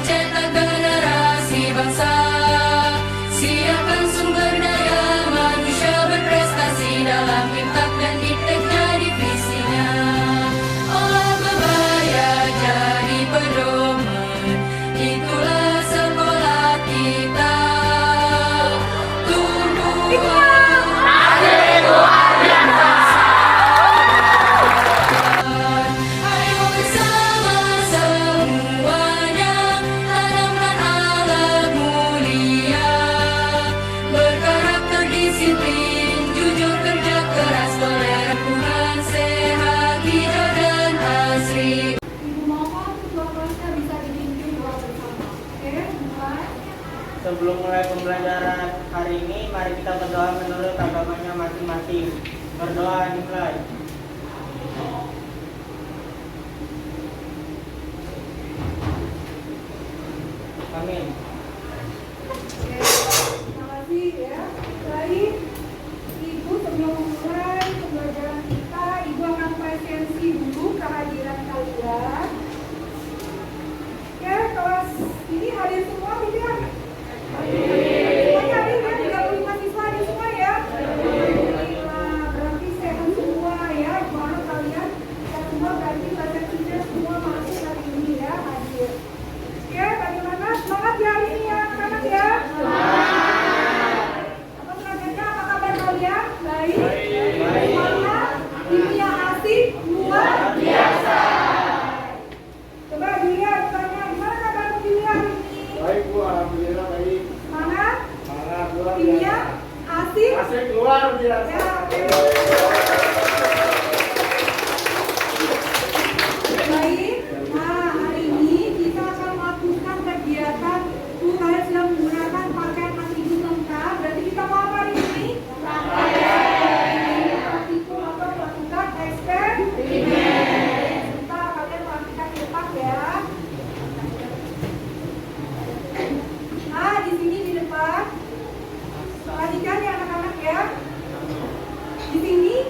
mencetak generasi bangsa. Siapkan sumber daya manusia berprestasi dalam kitab dan dikteknya divisinya. Olah bebaya jadi pedoman, itulah sekolah kita. Ayo bersama semuanya tanamkan alat mulia, berkarakter disiplin, jujur kerja keras, toleran Tuhan, sehat, hijau dan asri. Ibu mohon kedua kelasnya bisa dipimpin doa bersama. Oke, mulai. Sebelum mulai pembelajaran hari ini, mari kita berdoa menurut agamanya masing-masing. Berdoa dimulai. Amin. Oke, terima kasih ya. Baik, Ibu sebelum memulai pembelajaran kita, Ibu akan presensi dulu kehadiran kalian. Oke, kelas ini hadir semua tidak? Semuanya hadir ya, 35 siswa hadir semua ya? Alhamdulillah, berarti sehat semua ya. Gimana kalian? Sehat semua berarti presensinya semua masuk hari ini ya, hadir. Oke, bagaimana? Semangat ya hari ini ya, anak-anak ya? Apa selanjutnya, apa kabar kalian? Baik? Semangat? Dunia asik? Luar biasa. Coba dilihat, tanya, gimana kabar dunia hari ini? Baik Bu, alhamdulillah baik. Semangat? Semangat luar Dunia biasa. asik? Asik luar biasa. Ya, oke. Baik, nah hari ini kita akan melakukan kegiatan. Kalian sudah menggunakan pakaian atribu lengkap. Berarti kita mau apa hari ini? Praktikum atau melakukan eksperimen. Sebentar kalian perhatikan di depan ya. Nah di sini di depan. Perhatikan ya anak-anak ya. Di sini.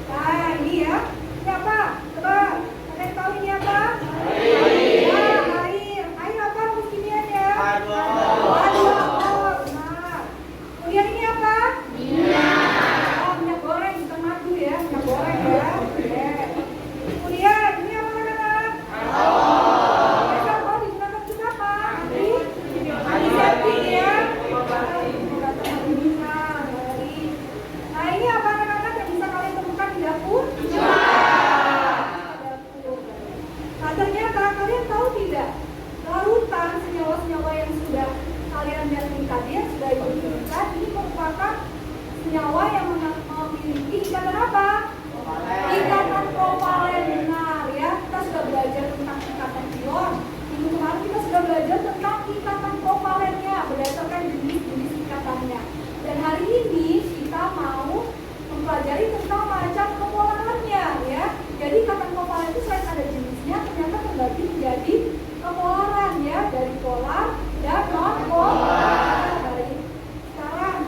Nah ini ya. Ini apa? Coba kalian tahu ini apa? Nah, air. Air apa rumus kimianya? H2O. Benar. Kemudian ini apa? Oh, minyak goreng bukan madu ya. Minyak goreng ya. Oke. Kemudian ini apa anak-anak? Biasa kalau digunakan untuk apa? Antiseptik ya. Nah ini apa anak-anak yang bisa kalian temukan di dapur? Nah ternyata kalian tahu tidak, larutan senyawa-senyawa yang sudah kalian lihat tadi, yang sudah ibu tunjukkan, ini merupakan senyawa yang memiliki ikatan apa? Ikatan kovalen. Benar ya, kita sudah belajar tentang ikatan ion. Minggu kemarin kita sudah belajar tentang ikatan kovalennya berdasarkan jenis-jenis ikatannya. Dan hari ini kita mau mempelajari tentang macam kepolarannya ya. Jadi ikatan kovalen itu selain ada jenisnya, ternyata terbagi menjadi kepolaran ya, dari polar dan non polar. Baik. Sekarang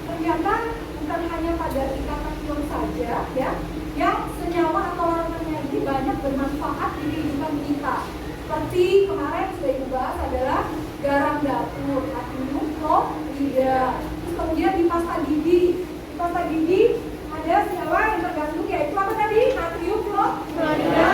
ternyata bukan hanya pada ikatan ion saja ya, yang senyawa atau larutannya ini banyak bermanfaat di kehidupan kita. Seperti kemarin sudah ibu bahas adalah garam dapur, natrium klorida. Terus kemudian di pasta gigi. Di pasta gigi ada senyawa yang tergandung yaitu apa tadi? Natrium klorida.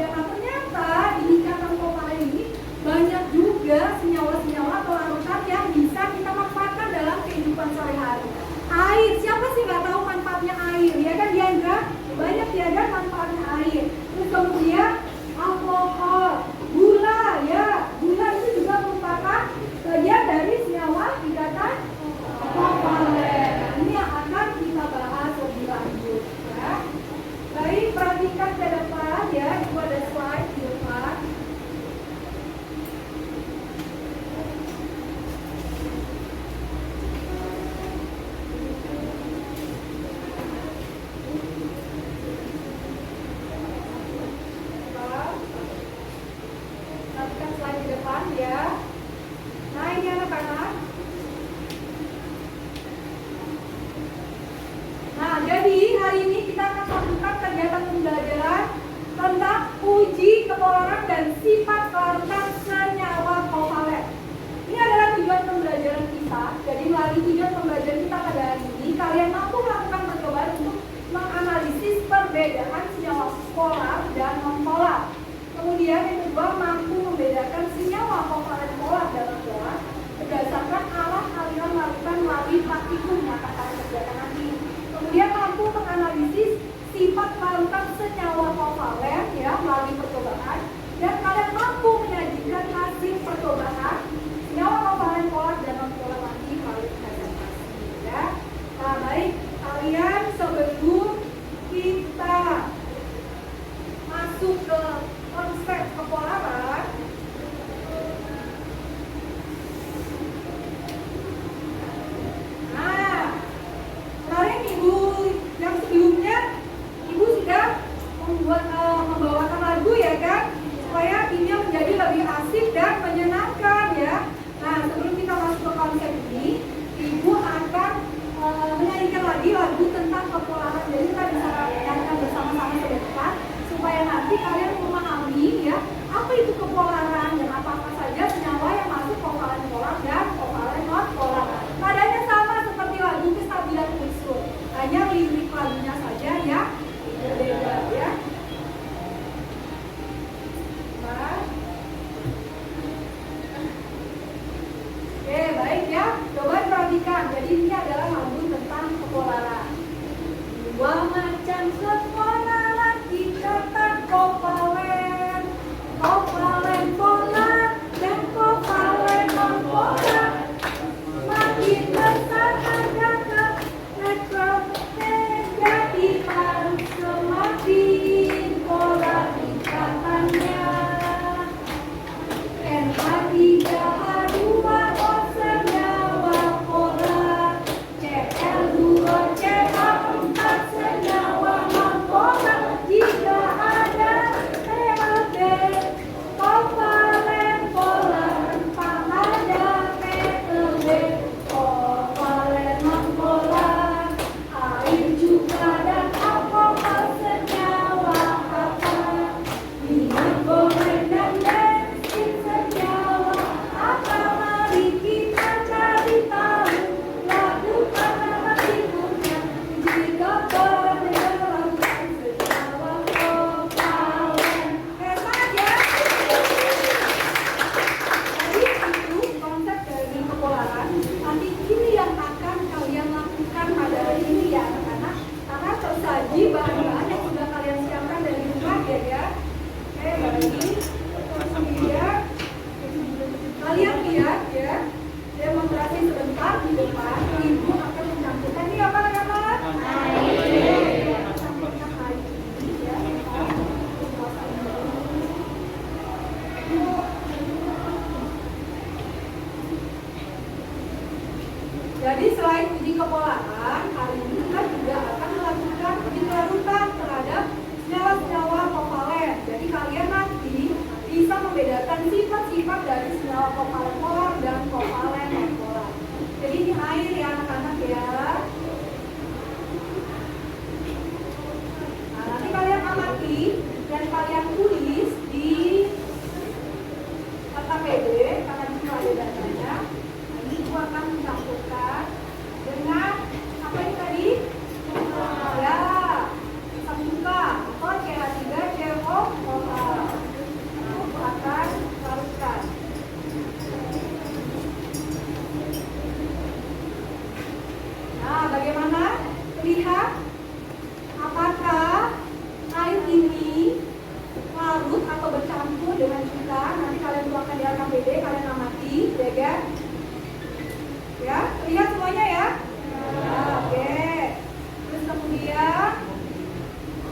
Nah ternyata di ikatan kovalen ini banyak juga senyawa-senyawa atau larutan yang bisa kita manfaatkan dalam kehidupan sehari-hari. Air, siapa sih nggak tahu manfaatnya air? Ya kan Diandra? Banyak ya kan manfaatnya air. Terus kemudian alkohol, gula ya, gula itu juga merupakan bagian dari senyawa ikatan kovalen. Ini yang akan kita bahas lebih lanjut ya. Baik, perhatikan ke depan ya, itu ada slide di depan. Perhatikan slide di depan ya. Nah ini anak-anak. Nah jadi hari ini kita akan melakukan kegiatan pembelajaran tentang uji membedakan senyawa polar dan non-polar. Kemudian yang kedua, mampu membedakan senyawa kovalen polar dan non-polar berdasarkan arah aliran larutan melalui partikel yang akan kalian kerjakan nanti. Kemudian mampu menganalisis sifat larutan senyawa kovalen ya melalui percobaan, dan kalian mampu menyajikan hasil percobaan senyawa kovalen polar dan non-polar nanti melalui presentasi ya. Nah, baik kalian, sebelum kita masuk ke konsep kepolaran, nah kemarin ibu yang sebelumnya ibu sudah membawakan lagu ya kan, supaya ini menjadi lebih asik dan menyenangkan ya. Nah, sebelum kita masuk ke konsep ini, ibu akan menyanyikan lagi lagu tentang kepolaran. Jadi kita bisa nyanyikan bersama-sama sebentar supaya nanti kalian memahami ya apa itu kepolaran dan apa-apa saja senyawa yang masuk kovalen polar dan kovalen non polar. Nadanya sama seperti lagu kestabilan unsur, hanya lirik lagunya saja ya berbeda ya. Nah. Oke, baik ya. Coba perhatikan. Jadi ini adalah lagu tentang kepolaran. Dua macam kepolaran dikatakan kovalen, kovalen polar dan kovalen non polar. Makin besar harga ke neutral menjadi harus semakin polar ikatannya. NH3H2O senyawa polar, Cl2CH4 senyawa non-polar. Jika ada PLD kovalen polar, tanpa ada PLD kovalen non-polar. Air juga dan alkohol senyawa apa? Minyak goreng dan bensin senyawa apa? Mari kita cari tahu, lakukan analisisnya. Jika penelaran senyawa kovalen, hebat ya. Jadi itu konsep dari kepolaran. Nanti ini yang akan kalian lakukan pada hari ini ya anak-anak, karena tersaji bahan-bahan yang sudah kalian siapkan dari rumah ya. Oke, baik. Kemudian kalian lihat ya, demonstrasi sebentar di depan. Ibu akan mencampurkan ini apa anak-anak? Air. Campurkan air ini ya. Jadi selain uji kepolaran, hari ini kita juga akan melakukan uji kelarutan terhadap senyawa-senyawa kovalen. Jadi kalian nanti bisa membedakan sifat-sifat dari senyawa kovalen polar dan kovalen non polar. Jadi ini air ya anak-anak ya. Nah, nanti kalian amati dan kalian tulis di kata PD karena di sini ada datanya. Nah, ini gua akan mencampurkan dengan apa ini tadi? Ya, sambuka atau CH3CO polar. Nah, aku akan larutkan. Nah, bagaimana? Lihat apakah air ini larut atau bercampur dengan kita. Nanti kalian tuangkan di LKPD, kalian amati, ya kan? Ya, lihat semuanya ya. Nah, oke. Terus kemudian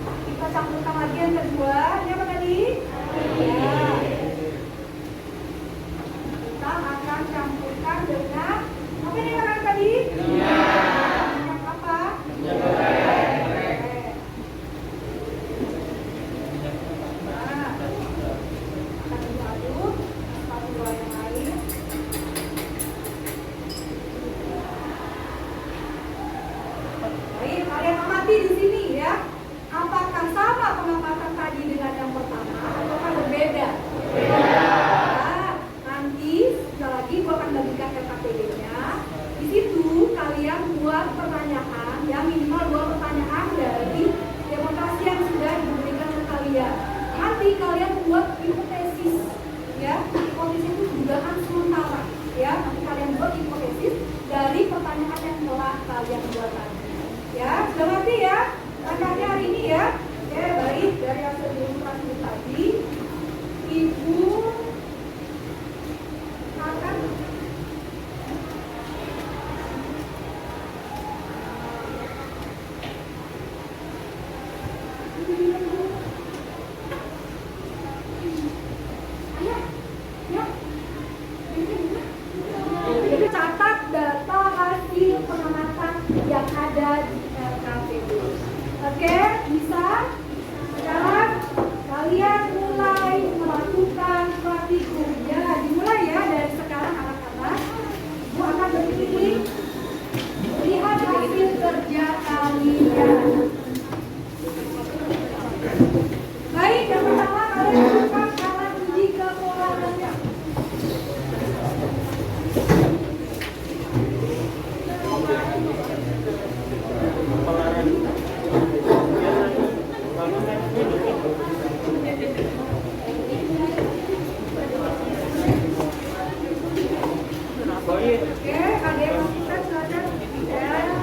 kita campurkan lagi yang kedua. Ini apa tadi? Ya. Kita akan campurkan dengan apa ini orang tadi? Minyak apa? Oke. Nah, akan diaduk satu dua yang lain. Baik, kalian amati di sini ya. Apakah sama pengamatan tadi dengan yang pertama ataukah berbeda? buat hipotesis, ya. Hipotesis itu dugaan sementara, ya. Nanti kalian buat hipotesis dari pertanyaan yang telah kalian buat tadi, ya. Sudah ngerti ya? Langkahnya hari ini ya. Oke, baik. Dari hasil demonstrasi tadi, Ibu akan catat data hasil pengamatan yang ada di LKPD. Oke, bisa? Sekarang kalian mulai melakukan praktikum. Ya, dimulai ya dari sekarang anak-anak. Ibu akan berkeliling lihat hasil kerja kalian. Baik, yang pertama kalian lakukan alat uji kepolarannya. Oke, ada yang mau kita silakan. Ya,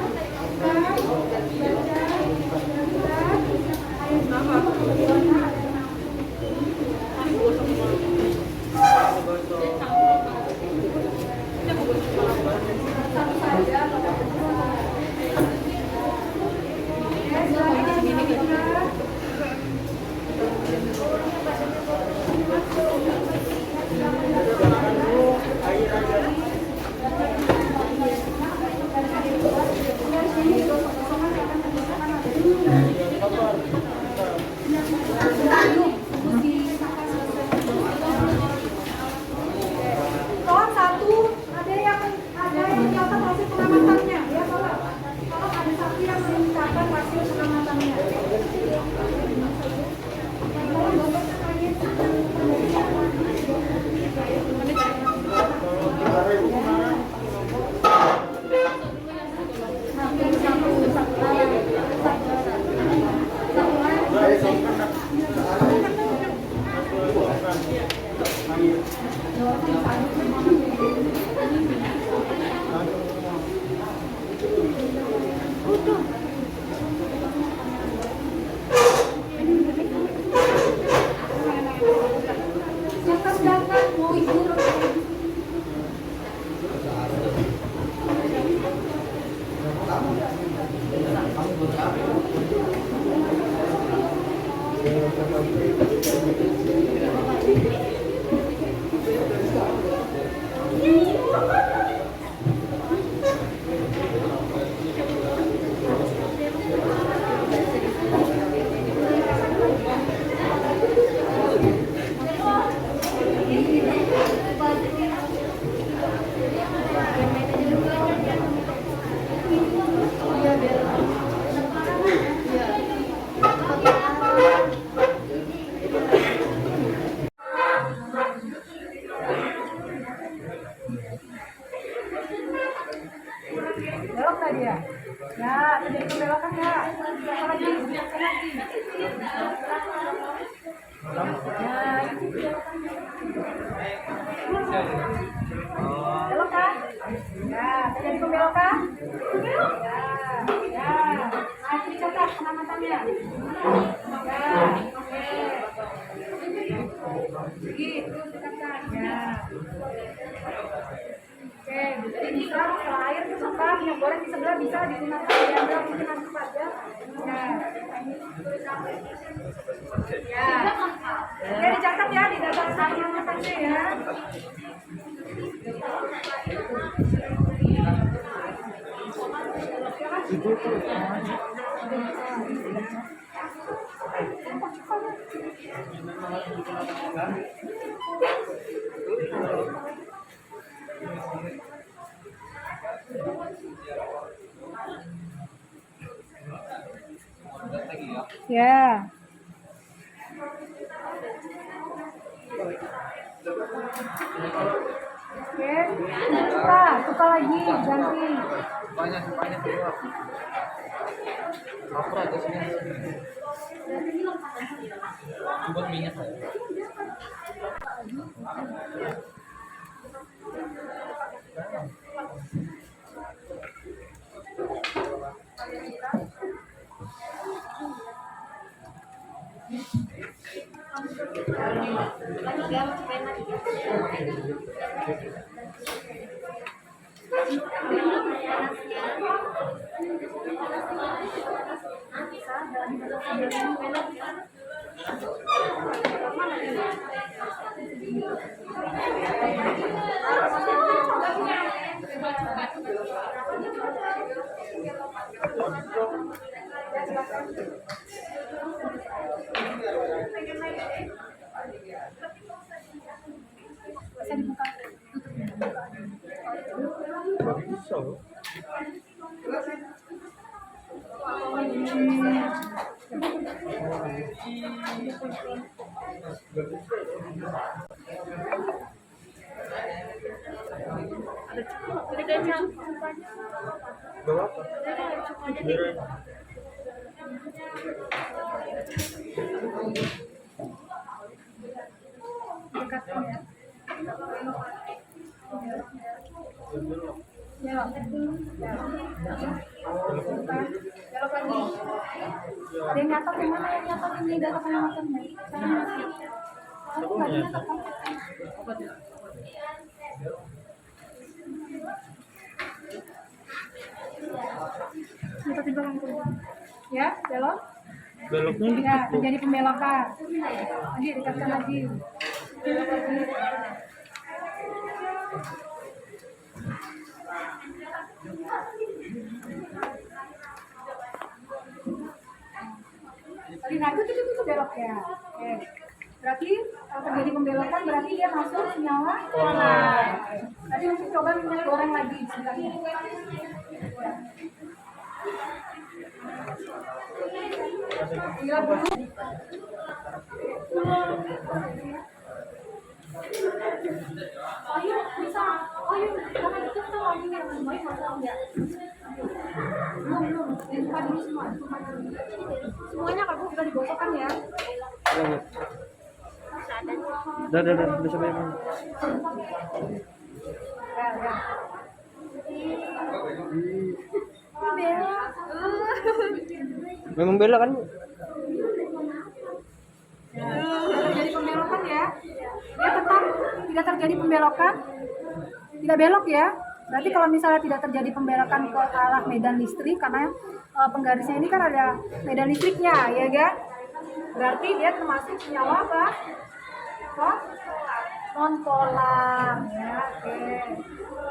Tolong satu, ada yang mencatat hasil pengamatannya, ya tolong. Tolong ada satu yang mencatat hasil pengamatannya. Tolong Bapak tanyain. Jangan mau ibu. Belok nggak dia? Ya, terjadi pembelokan nggak? Apa lagi? Apa lagi? Belok kan? Ya, terjadi pembelokan? Ya, nanti dicatat pengamatannya. Ya, oke. Gitu, dicatat. Ya. Oke, jadi bisa air ke sebelah, minyak goreng di sebelah bisa digunakan diambil mungkin nanti saja. Ya, ya dicatat ya di data hasilnya pasti ya. Ya. Oke, suka lagi ganti. Banyak keluar. Lapor aja sini. Buat minyak aja. Bisa dibuka. Bawa apa? Dekatkan ya. Belok. Belok lagi. Ada yang nyatok, yang mana yang nyatok ini udah kepenamatannya? Saya masih. Aku nggak nyatok. Nyatotin belakang dulu. Ya, belok. Beloknya Ya, terjadi pembelokan. Lagi dekatkan lagi. Nah, itu belok ya. Oke. Berarti kalau terjadi pembelokan berarti dia masuk senyawa kanan. Tadi mungkin coba minyak goreng lagi sebenarnya. Gila dulu. Ayo, bisa. Ayo, karena itu kita lagi yang baik masalah enggak? Belum. Buka dulu semua. Semuanya kalau sudah digosokkan ya. Udah, bisa bayar. Ya. Bella. Memang bela kan? Terjadi pembelokan ya. Dia tetap tidak terjadi pembelokan. Tidak belok ya. Berarti kalau misalnya tidak terjadi pembelokan ke arah medan listrik karena penggarisnya ini kan ada medan listriknya, ya kan? Berarti dia termasuk senyawa apa? Non polar ya. Oke.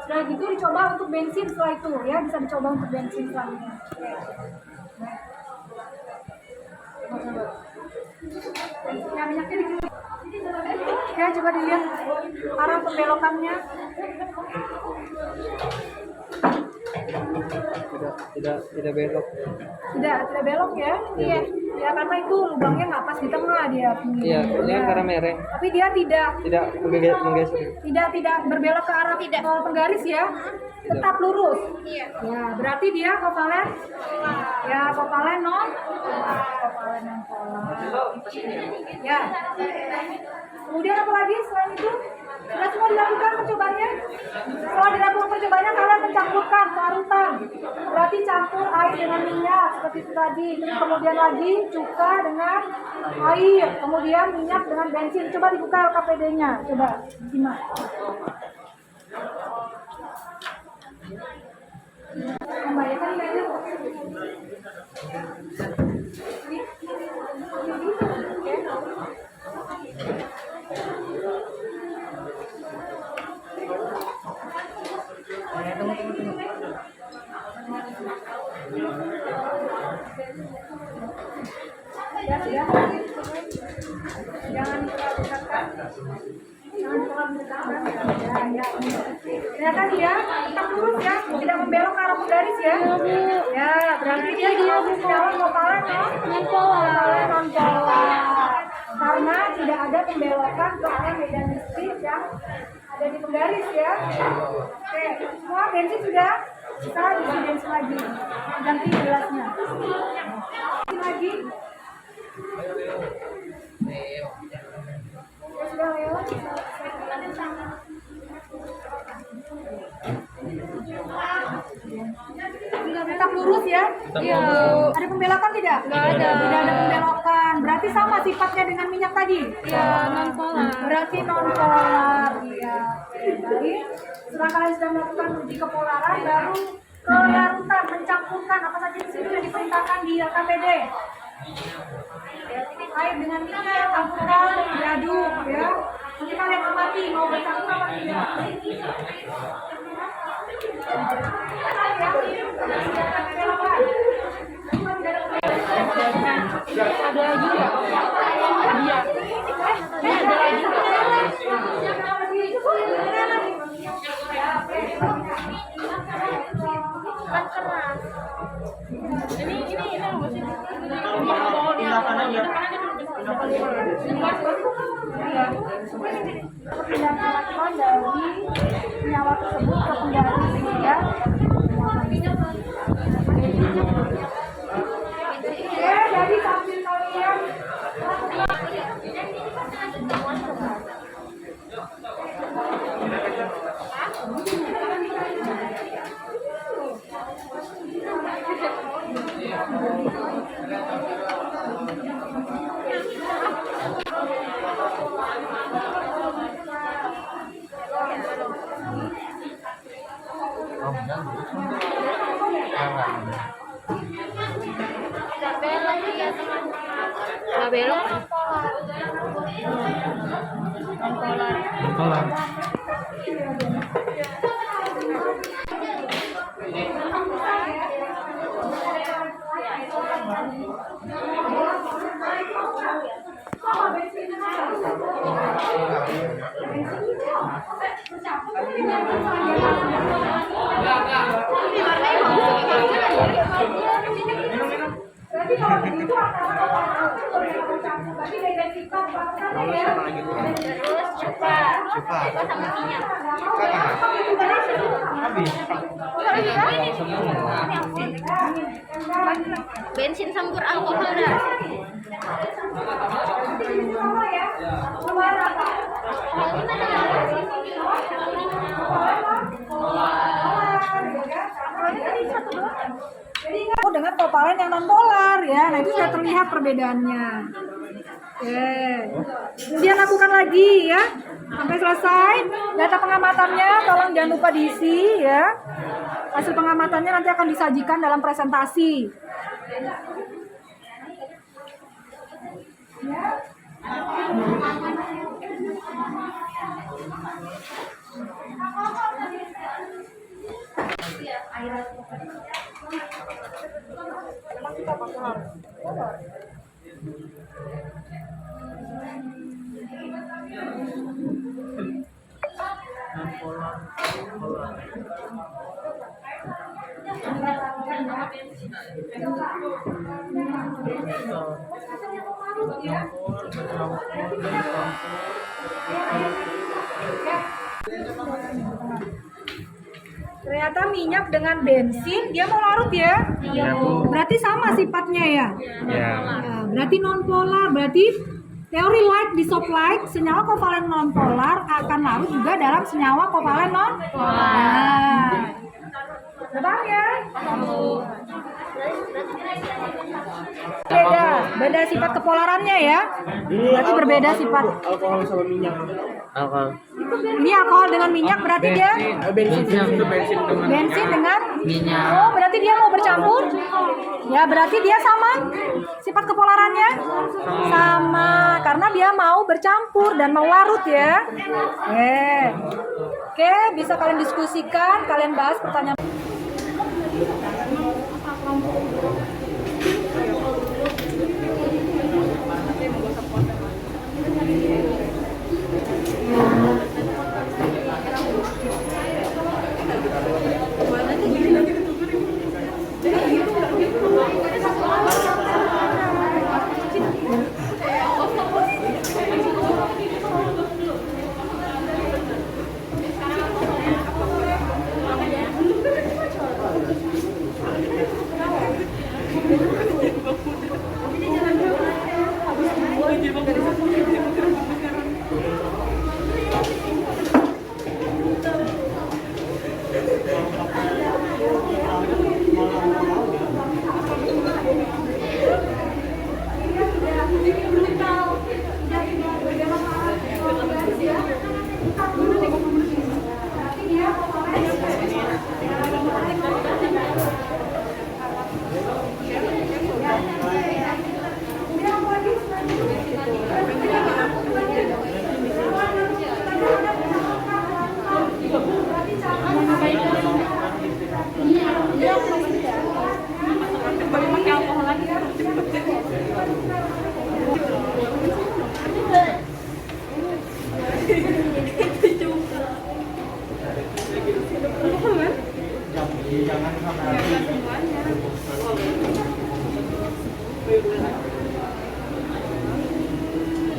Sudah gitu dicoba untuk bensin setelah itu ya, bisa dicoba untuk bensin selanjutnya. Oke. Ya, minyaknya dikit. Ya, coba dilihat arah pembelokannya. Tidak belok. Tidak belok ya. Iya. Ya karena itu lubangnya nggak pas di tengah dia. Iya, ini kan karena mereng. Tapi dia tidak Menggeser. tidak berbelok ke arah penggaris ya. Tetap lurus. Iya. Ya, berarti dia kovalen. Ya, kovalen non polar. Ya. Kemudian apa lagi selain itu? Sudah semua dilakukan percobaannya? Setelah dilakukan percobaannya kalian mencampurkan larutan. Berarti campur air dengan minyak seperti itu tadi. Terus kemudian lagi cuka dengan air. Kemudian minyak dengan bensin. Coba dibuka LKPD-nya. Coba simak. Membayangkan ini. Ya, jangan terlalu dekat. Ternyata dia tetap lurus ya, tidak membelok ke arah penggaris ya. Ya, berarti dia senyawa kovalen non polar. Karena tidak ada pembelokan ke arah medan listrik yang ada di penggaris ya. Oke, semua bensin sudah bisa diisi bensin lagi. Ganti gelasnya. Lagi. sudah lewat. Tetap lurus ya? Iya. Ada pembelokan tidak? Nggak ada. Tidak ada pembelokan. Berarti sama sifatnya dengan minyak tadi? Iya, non polar. Berarti non polar. Iya. Jadi setelah kalian sudah melakukan uji kepolaran, baru kelarutan, mencampurkan apa saja di situ yang diperintahkan di LKPD. Air dengan minyak, campurkan, diaduk ya. Nanti kalian amati mau bercampur apa tidak. Ada lagi nggak? Iya. Ada lagi nggak? Kan keras. Ini Pindahkan aja. Perpindahan dari senyawa tersebut ke pengganti sehingga ya, jadi sambil kalian nggak belok. Non polar. berarti kalau begitu berarti beda sifat bahkan ya. Terus cepat sama minyak. Bensin campur alkohol dah. Sama ya. Keluar apa? Dengan covalent yang non polar ya, nah itu sudah terlihat perbedaannya. Oke, kemudian lakukan lagi ya sampai selesai. Data pengamatannya tolong jangan lupa diisi ya. Hasil pengamatannya nanti akan disajikan dalam presentasi. Ya. Ternyata minyak dengan bensin dia mau larut ya? Iya, Bu. Berarti sama sifatnya ya? Ya. Ya, berarti non polar, berarti teori light dissolve light, senyawa kovalen non polar akan larut juga dalam senyawa kovalen non polar. Paham ya? Beda sifat kepolarannya ya. Berarti berbeda sifat. Alkohol sama minyak. Alkohol. Ini alkohol dengan minyak berarti dia Bensin itu bensin dengan bensin dengan Minyak. Oh, berarti dia mau bercampur? Ya, berarti dia sama sifat kepolarannya? Sama, karena dia mau bercampur dan mau larut ya. Oke, bisa kalian diskusikan, kalian bahas pertanyaan.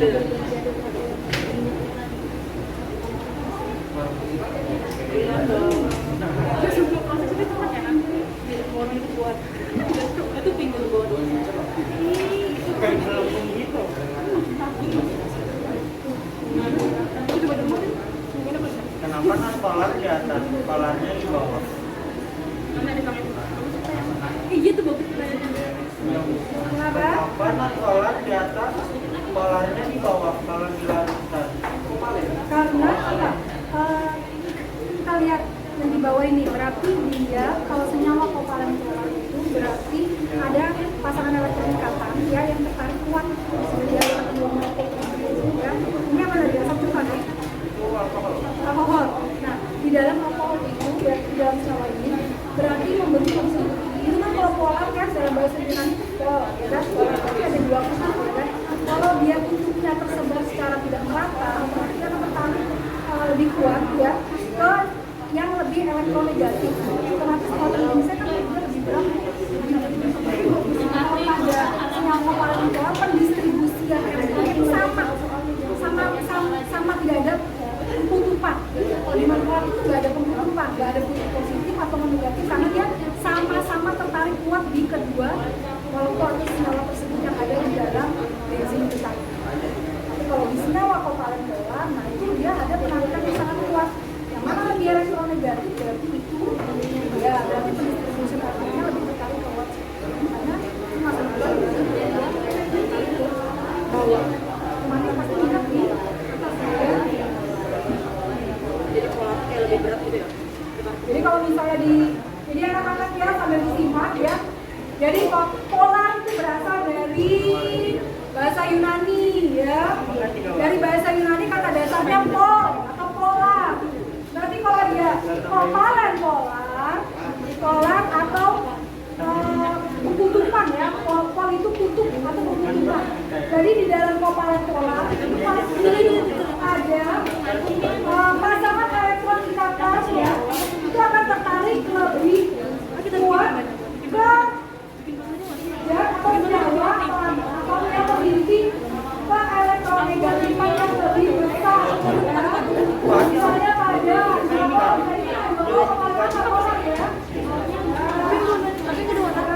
Kayak gelembung gitu. Kenapa kan polar di atas, polarnya di bawah? Kenapa? Kenapa kan polar di atas, polarnya di bawah kalau di lautan? Karena apa? Kita lihat yang di bawah ini berarti dia kalau senyawa kovalen polar itu berarti ada pasangan elektron ikatan ya yang tertarik kuat dia ketemu ya. Ini apa dari asam cuka nih? Itu alkohol. Alkohol. Nah, di dalam alkohol itu ya, di dalam senyawa ini berarti membentuk fungsi. Itu kan kalau polar kan dalam bahasa Yunani itu pol, ya kan? Berarti ada dua kutub, ya kan? Kalau dia kutubnya tersebar secara tidak merata, berarti dia akan tertarik lebih kuat ya ke yang lebih elektronegatif. Otomatis kalau Indonesia kan dia lebih berat. Pada senyawa kovalen polar pendistribusian elektron itu sama tidak ada penutupan. Kalau di polar itu nggak ada penutupan, nggak ada kutub positif atau negatif karena dia sama-sama tertarik kuat di kedua molekul atau senyawa tersebut yang ada di dalam bensin itu tadi. Tapi kalau di senyawa kovalen polar, nah itu dia ada penarikan yang sangat kuat. Yang mana lebih elektronegatif berarti itu ya berarti pendistribusi elektronnya lebih tertarik kuat. Karena itu masalah bawah. Otomatis pasti tidak di atas ya. Jadi pola kayak lebih berat gitu ya. Jadi kalau misalnya jadi anak-anak ya sambil disimak ya. Jadi polar itu berasal dari bahasa Yunani ya. Dari bahasa Yunani kata dasarnya pol atau polar. Berarti kalau dia kovalen polar atau kutupan ya. Pol itu kutub atau kutupan. Jadi di dalam kovalen polar itu pasti ada pasangan elektron ikatan ya. Itu akan tertarik lebih kuat ke ya atau senyawa atau yang memiliki ke elektronegatifan yang lebih besar. Misalnya pada polar ya. Tapi kedua tapi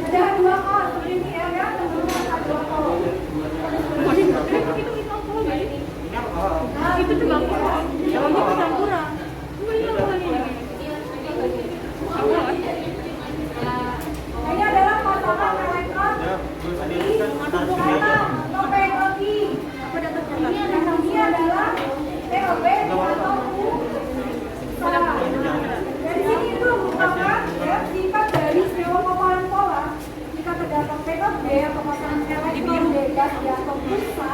ada dua O seperti ini ya, ada dua O. Nah, itu juga alkohol. Kalau ini campuran. Ini alkohol ini. ini adalah pasangan elektron di kata atau PLG. Ini adalah PLB atau USA. Dari sini itu merupakan ya sifat dari senyawa kovalen polar. Jika terdapat PLB atau pasangan elektron bebas ya atau USA,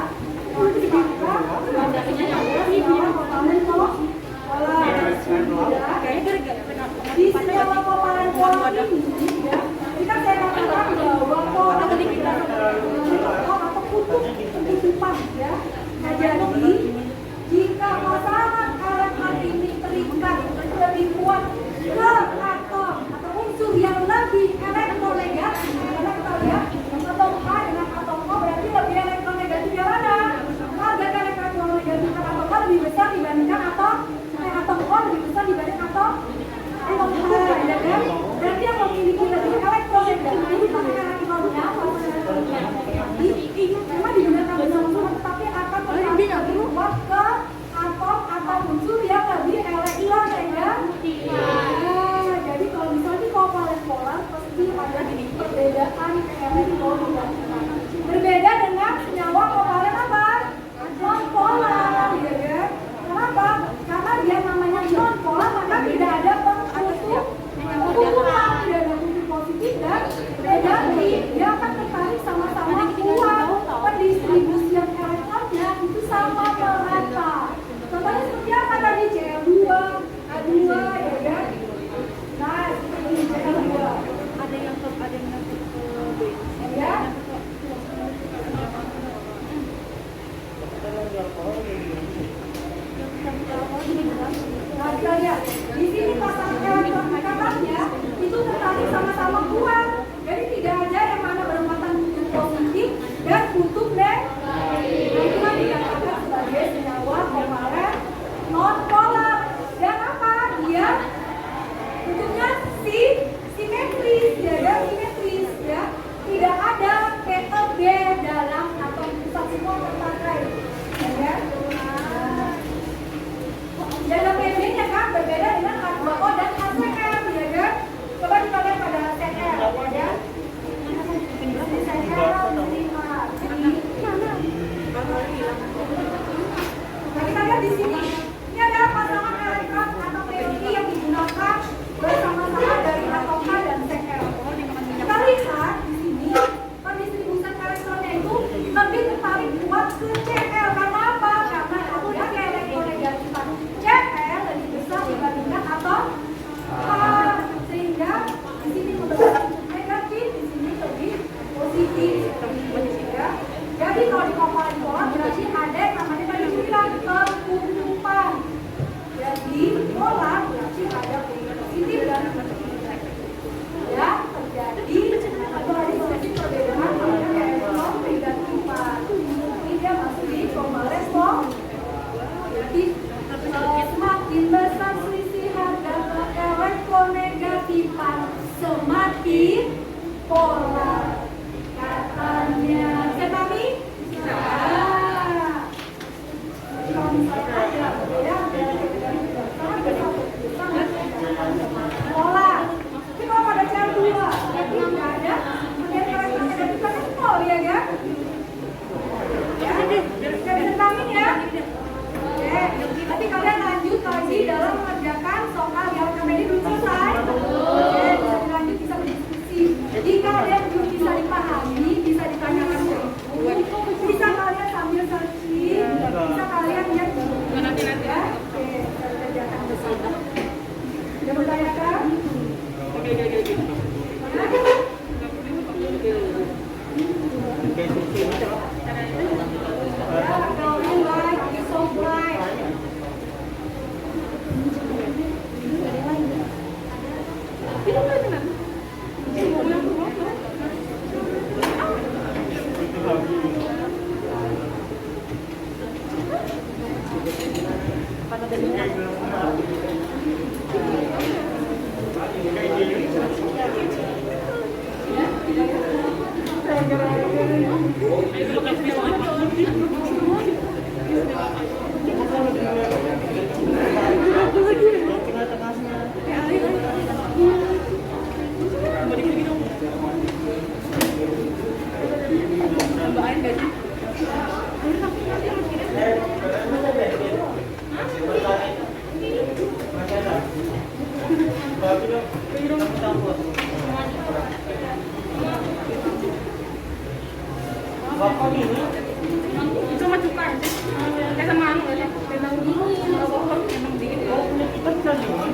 maka senyawa kovalen polar. Di senyawa kovalen polar ini ya, kita saya katakan bahwa polar itu atau kutub kutupan ya. Nah jadi jika pasangan elektron ini terikat lebih kuat ke atom atau unsur yang lebih elektronegatif, ya, atom A dengan atom O berarti lebih elektronegatif yang mana? Target elektronegatif atom O lebih besar dibandingkan atom O lebih besar dibanding atom A, ya kan? Berarti yang memiliki lebih elektronegatif itu pasangan elektronnya, memang digunakan bersama-sama, tetapi akan lebih kuat ke atom atau unsur yang lebih elektronegatif. Nah, jadi kalau misalnya kovalen polar pasti ada perbedaan elektronegatif. Berbeda dengan senyawa kovalen apa? Non polar, ya kan? Kenapa? Karena dia namanya non polar, maka tidak ada pengukuran, tidak ada kutub positif dan negatif. Dia akan tertarik sama-sama kuat. Pendistribusian elektronnya itu sama merata. Contohnya seperti apa tadi? Cl2, A2, ya kan? Nah, seperti ini Cl2. Ada yang ke B. Ya. Nah, kita lihat di sini pasangan elektron ikatannya itu tertarik sama-sama kuat. Jadi Jika ada yang belum bisa dipahami, bisa ditanyakan ke ibu. Bisa kalian sambil searching, bisa kalian lihat dulu. Nanti. Ya, oke, kita kerjakan bersama. Sudah bertanyakan? Oke. Kayak sushi gitu. Going light, it's so bright. Bapak ini Itu sama cuka. Kayak sama anu ya. Memang dingin. kita bisa dingin.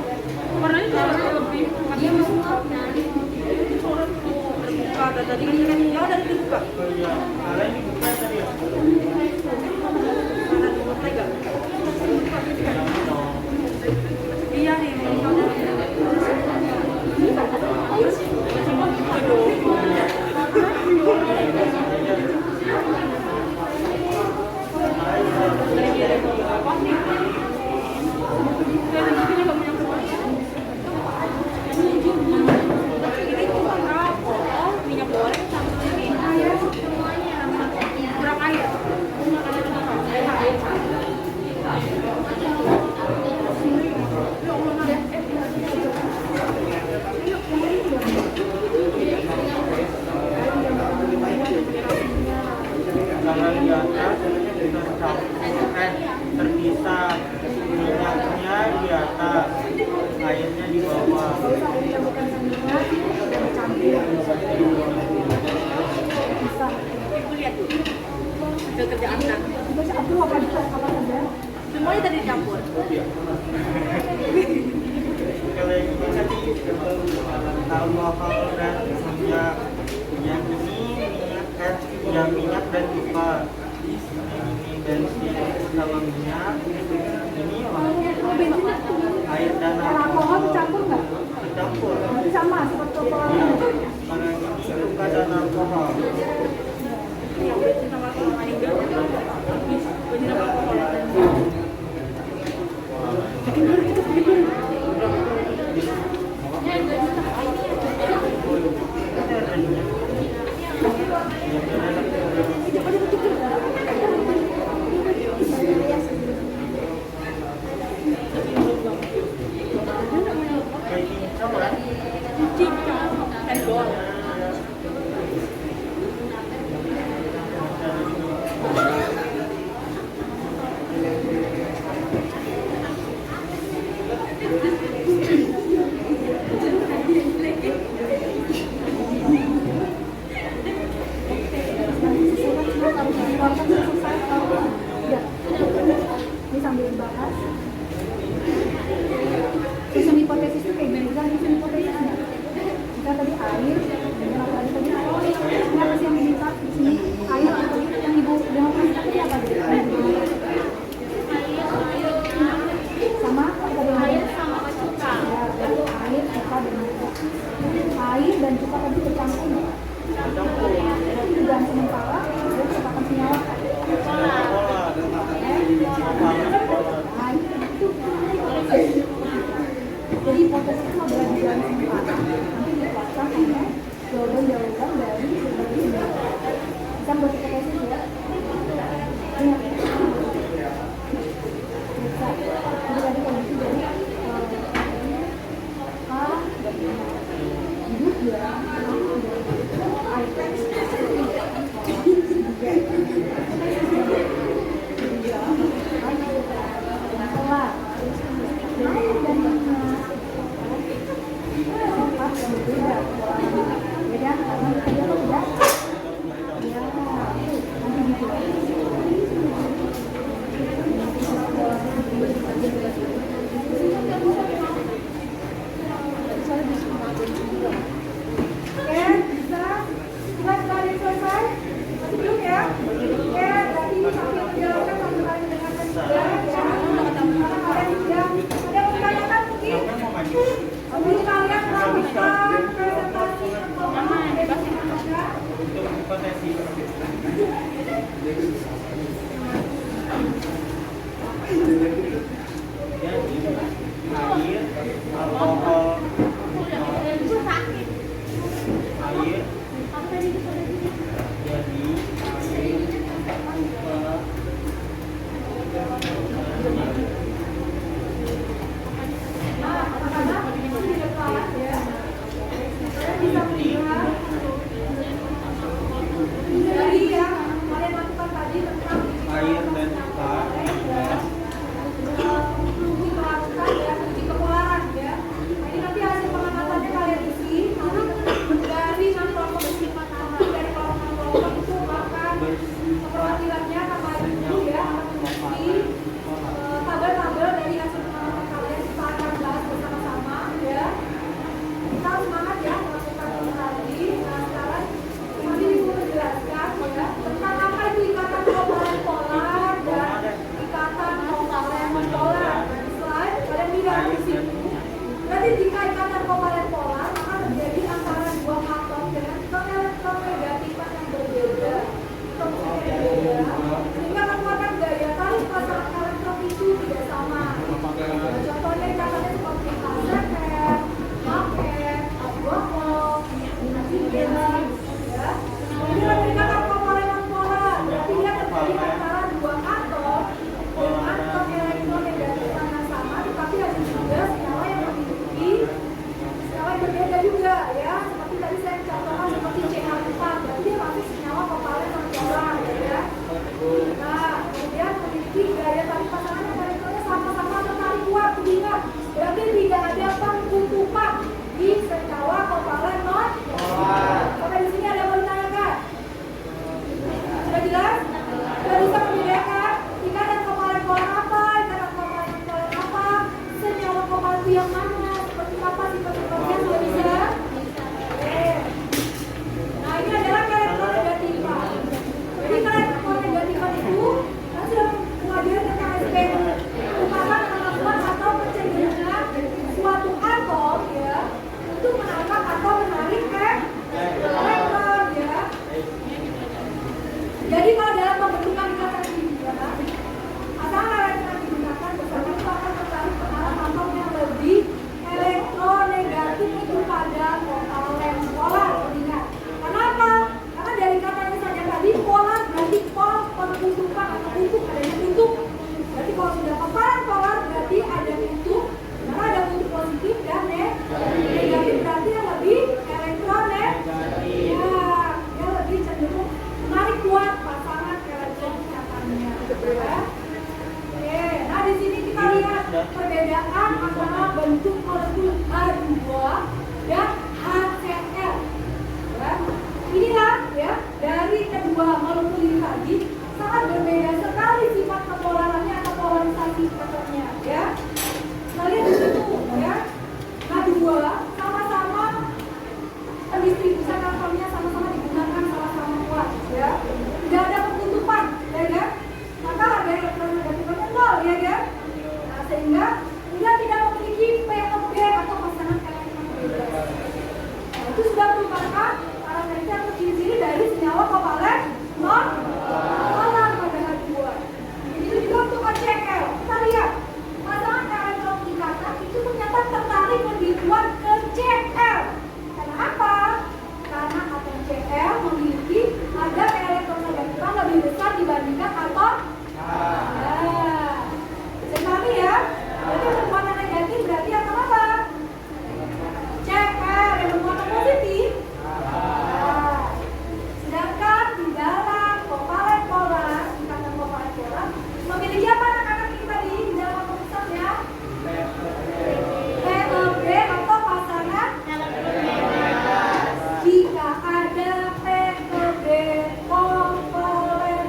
Warnanya juga lebih Dia mau makan. terbuka tadi kan ya dari terbuka. Oh iya, kalian dibuka tadi ya. Iya nih. Minyak goreng sama ini. Kurang air. Jangan di atas, kita campurkan terpisah. Minyaknya di atas, airnya di bawah. Kalau usah ada dicampurkan sambilnya, dan dicampur. Bisa. Ibu lihat tuh. Hasil kerjaan kan. Terus aku apa saja? Semuanya tadi dicampur. Kalau yang ini tadi tahu apa dan minyak. Yang ini minyak kan, yang minyak dan cuka. Ini bensin sama minyak. Ini air dan Alkohol dicampur nggak? dicampur. Nanti sama seperti alkohol. Kalau yang ini cuka dan alkohol. Yang bensin sama alkohol meninggal. Bensin sama alkohol. Kayak cincang kan? Cincang, endol. Ya. Ini sambil dibahas. Susun hipotesis itu kayak gimana? Susun hipotesis nggak? Kita tadi air, yang tadi air. Ini apa sih yang diminta di sini? Air atau yang ibu demonstrasi tadi apa? Sama apa tadi? Air sama cuka. Ya, air, cuka, dan cuka. Air dan cuka tadi bercampur nggak? Itu dugaan sementara, dan kesepakatan senyawa. Jadi Nah, anak-anak di depan ya. Kalian bisa melihat dari yang kalian lakukan tadi tentang air dan lupa uji melakukan ya, uji kepolaran ya. Nah, ini nanti hasil pengamatannya kalian isi dari 6 kelompok isi nanti dari kelompok itu akan keperhatiannya sama ibu ya akan mengisi tabel-tabel dari hasil pengamatan kalian kita akan bahas bersama-sama ya. Kita harus semangat ya melakukan ini tadi. Nah sekarang nanti ibu menjelaskan ya tentang apa itu ikatan kovalen polar dan ikatan kovalen polar. Nah, di slide kalian lihat di sini. Berarti jika ikatan kovalen polar maka terjadi antara dua atom dengan elektron negatifan yang berbeda. Sehingga kekuatan daya tarik pasangan elektron itu tidak sama. Contohnya ikatannya seperti AZF, magnet, alkohol, hidrogen, ya. Ini adalah ikatan kovalen polar. Berarti dia terjadi antara dua atom dengan elektron negatifan yang sama, tetapi ada juga senyawa yang memiliki senyawa yang berbeda juga, ya. Seperti tadi saya contohkan seperti CH4, berarti dia masih senyawa kovalen polar, ya. Nah, kemudian memiliki daya tarik pasangan yang elektronnya sama-sama tertarik kuat, ingat. Berarti tidak ada pengkutupan di senyawa kovalen non polar. Sampai di sini ada yang mau ditanyakan? Sudah jelas? Sudah bisa membedakan ikatan kovalen polar apa, ikatan kovalen polar apa, senyawa kovalen itu yang mana, seperti apa sifat-sifatnya, sudah bisa? Oke. Nah, ini adalah elektron negatifan. Jadi elektron negatifan itu kan sudah mempelajari tentang SPM, merupakan kemampuan atau kecenderungan suatu atom ya untuk menangkap atau menarik elektron ya. Jadi kalau dalam pembentukan ikatan kimia, pasangan elektron yang digunakan bersama itu akan tertarik ke arah atom yang lebih elektronegatif itu pada kovalen polar. Ingat. Kenapa? Karena dari katanya saja tadi polar berarti pol perkutupan atau kutub, adanya kutub. Berarti kalau sudah kovalen polar berarti ada kutub, karena ada kutub positif dan negatif berarti yang lebih elektronegatif. Ya, dia lebih cenderung menarik kuat pasangan elektron ikatannya. Ya. Oke, nah di sini kita lihat perbedaan antara bentuk molekul H2 dan HCl. Ya. Inilah ya dari kedua molekul ini tadi sangat berbeda sekali sifat kepolarannya atau polarisasi spektrumnya ya. Kita lihat di situ ya. H2 sama-sama pendistribusian elektronnya sama-sama digunakan sama-sama kuat ya. Tidak ada pengkutupan ya kan? Maka harga elektron negatifnya nol ya kan? Nah, sehingga dia tidak memiliki POB atau pasangan elektron bebas. Nah, itu sudah merupakan karakteristik atau ciri-ciri dari senyawa kovalen non polar pada H2. Itu juga untuk HCl. Kita lihat pasangan elektron ikatan itu ternyata tertarik lebih kuat ke Cl. Kenapa? Karena atom Cl memiliki ada elektron negatifan lebih besar dibandingkan atom Nah, sekali ya. Berarti bermuatan negatif berarti atom apa? Cl yang bermuatan positif. Nah, sedangkan di dalam kovalen polar, ikatan kovalen polar memiliki apa anak-anak ini tadi di dalam perusahaannya? POB atau pasangan. Jika ada POB kovalen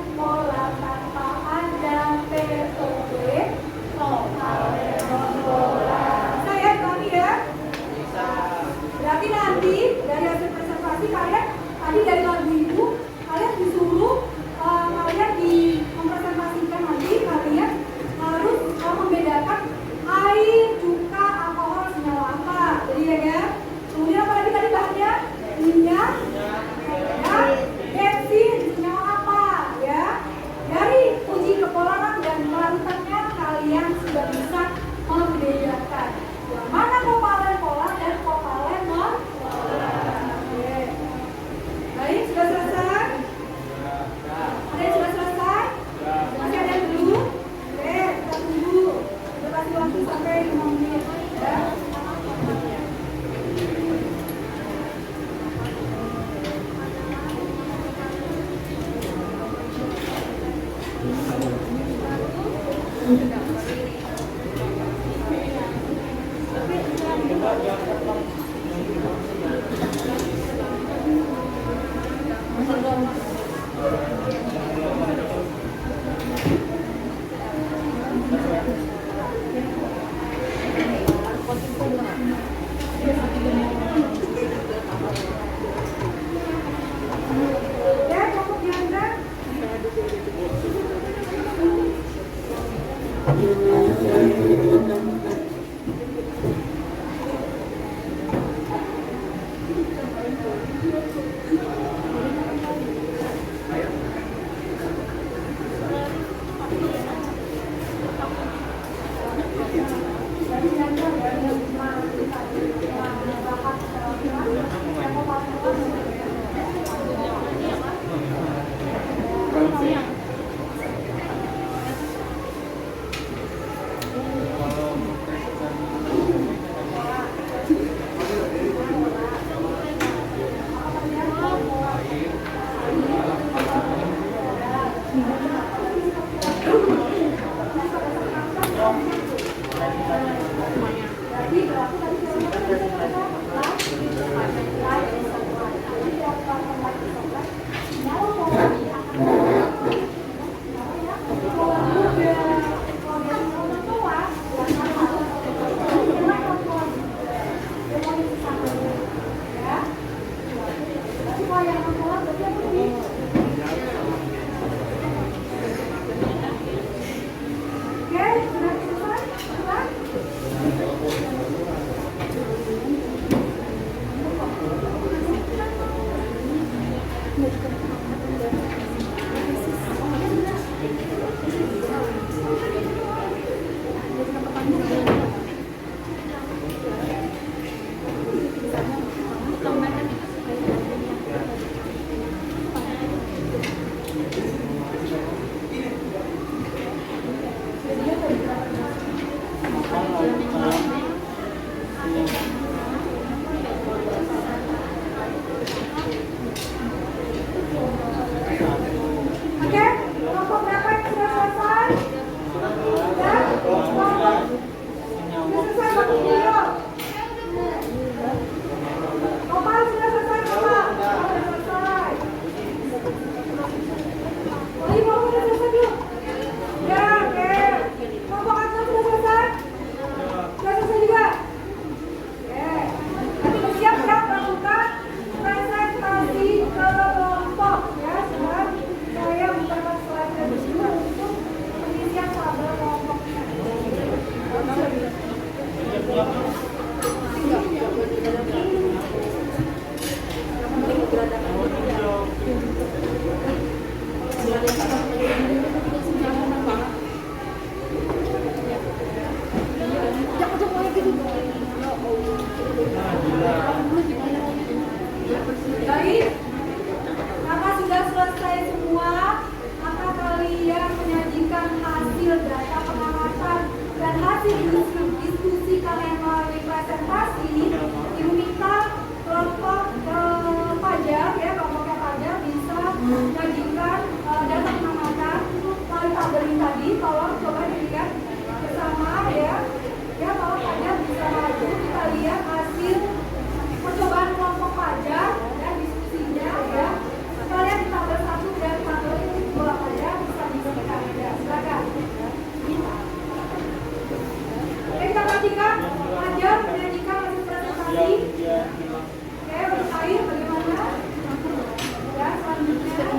selanjutnya.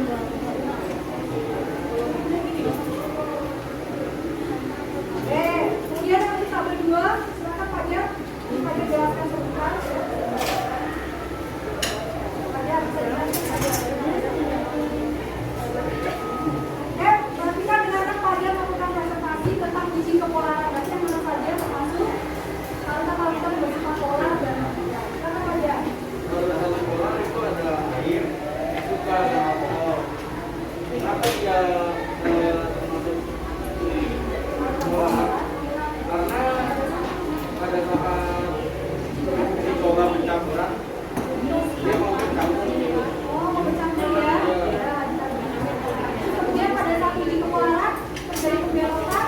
Kemudian yang di tabel 2, silakan Pak Jar. Pak Jar jelaskan sebentar. Pak Jar bisa jelaskan Pak Jar. Perhatikan dengarkan Pak Jar melakukan presentasi tentang biji kepolaran yang mana saja termasuk kalimat-kalimat bersifat polar dan kata Pak Jar. Kalau polar itu adalah air, suka dan alkohol. Kenapa dia termasuk polar? Karena pada saat dicoba pencampuran, dia mau bercampur. Oh, mau bercampur ya? Ya. Kemudian pada saat biji kepolaran terjadi pembelokan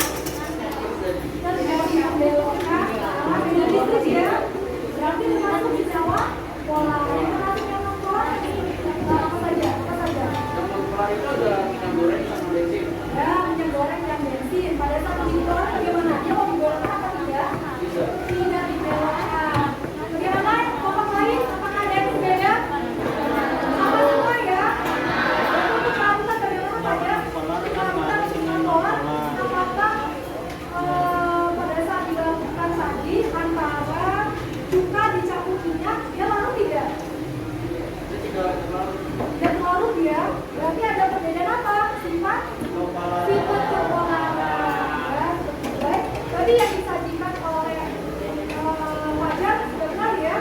dengan itu dia berarti termasuk di Jawa polar. Ini termasuk yang non polar. Apa saja? Polar itu ada minyak goreng sama bensin. Ya, minyak goreng dan bensin. Pada saat biji kepolaran bagaimana? Dia mau dibelokkan apa tidak? Bisa. Tidak dibelokkan. Bagaimana kelompok lain? Apakah ada yang berbeda? Sama semua ya? Untuk kelabutan bagaimana Pak ya? Kelabutan dengan polar, apakah pada saat dilakukan tadi antara cuka dicampur minyak, dia larut tidak? Dia tidak terlalu Dan larut ya? Berarti ada perbedaan apa? Sifat? Sifat kepolaran. Ya, baik. Tadi yang disajikan oleh Wajar sudah benar ya?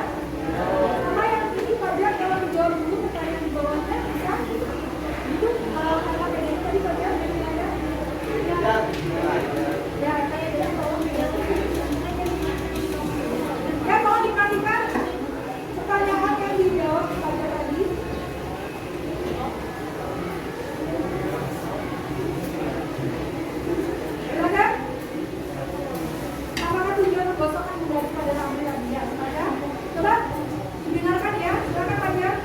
Sama yang ini Wajar kalau dijawab dulu pertanyaan di bawahnya bisa? Itu apa bedanya tadi Wajar? Ya, kayak dia tolong dijelaskan. Ya, kalau diperhatikan pertanyaan yang dijawab Wajar tadi. Silakan. Apakah tujuan menggosokkan kembali pada rambut tadi ya? Ada? Coba dengarkan ya. Silakan Pak Jar.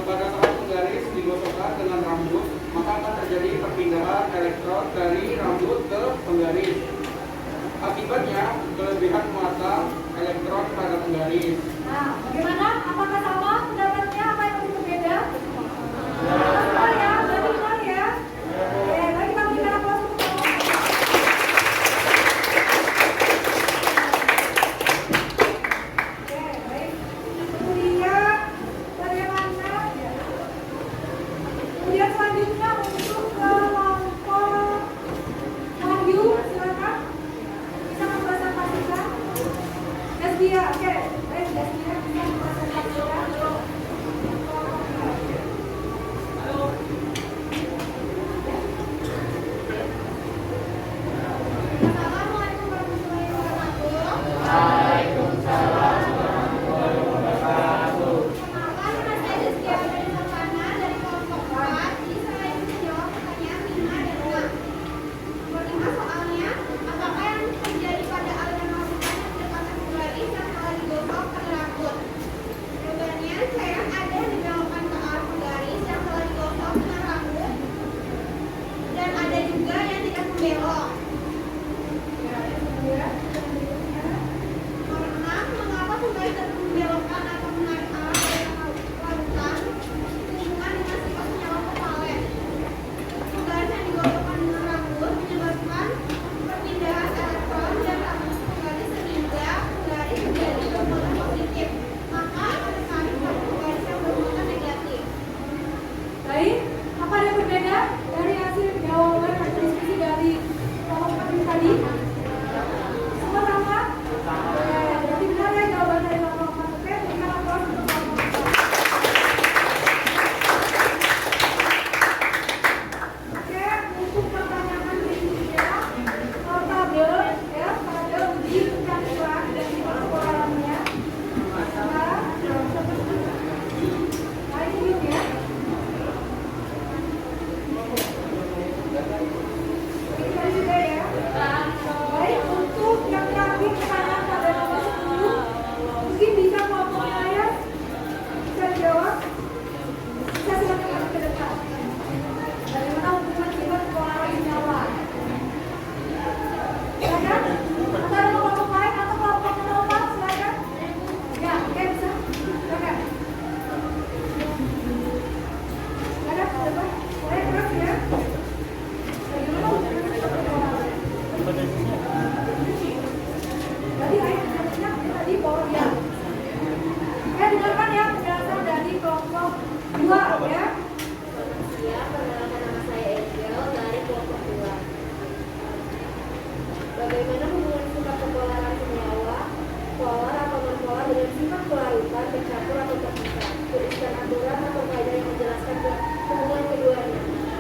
pada saat penggaris digosokkan dengan rambut, maka akan terjadi perpindahan elektron dari rambut ke penggaris. Akibatnya, kelebihan muatan elektron pada penggaris. Nah, bagaimana? Apakah sama pendapatnya? Apa yang lebih berbeda? Sama ya, berarti benar ya. Oke, baik kita berikan aplaus untuk Oke, baik. Kemudian bagaimana? Kemudian selanjutnya untuk kelompok Wahyu, silakan bisa mempresentasikan. Desdia, oke, baik Desdia bisa mempresentasikan. Assalamualaikum warahmatullahi wabarakatuh. Kenalkan, nama saya Destia dari Savana dari kelompok 4 di Selain ya. Selamat siang, perkenalkan nama saya Angel dari kelompok 2. Bagaimana hubungan sifat kepolaran senyawa, polar atau nonpolar dengan sifat polarutan, bercampur atau terpisah? Tuliskan aturan atau kaidah yang menjelaskan hubungan keduanya.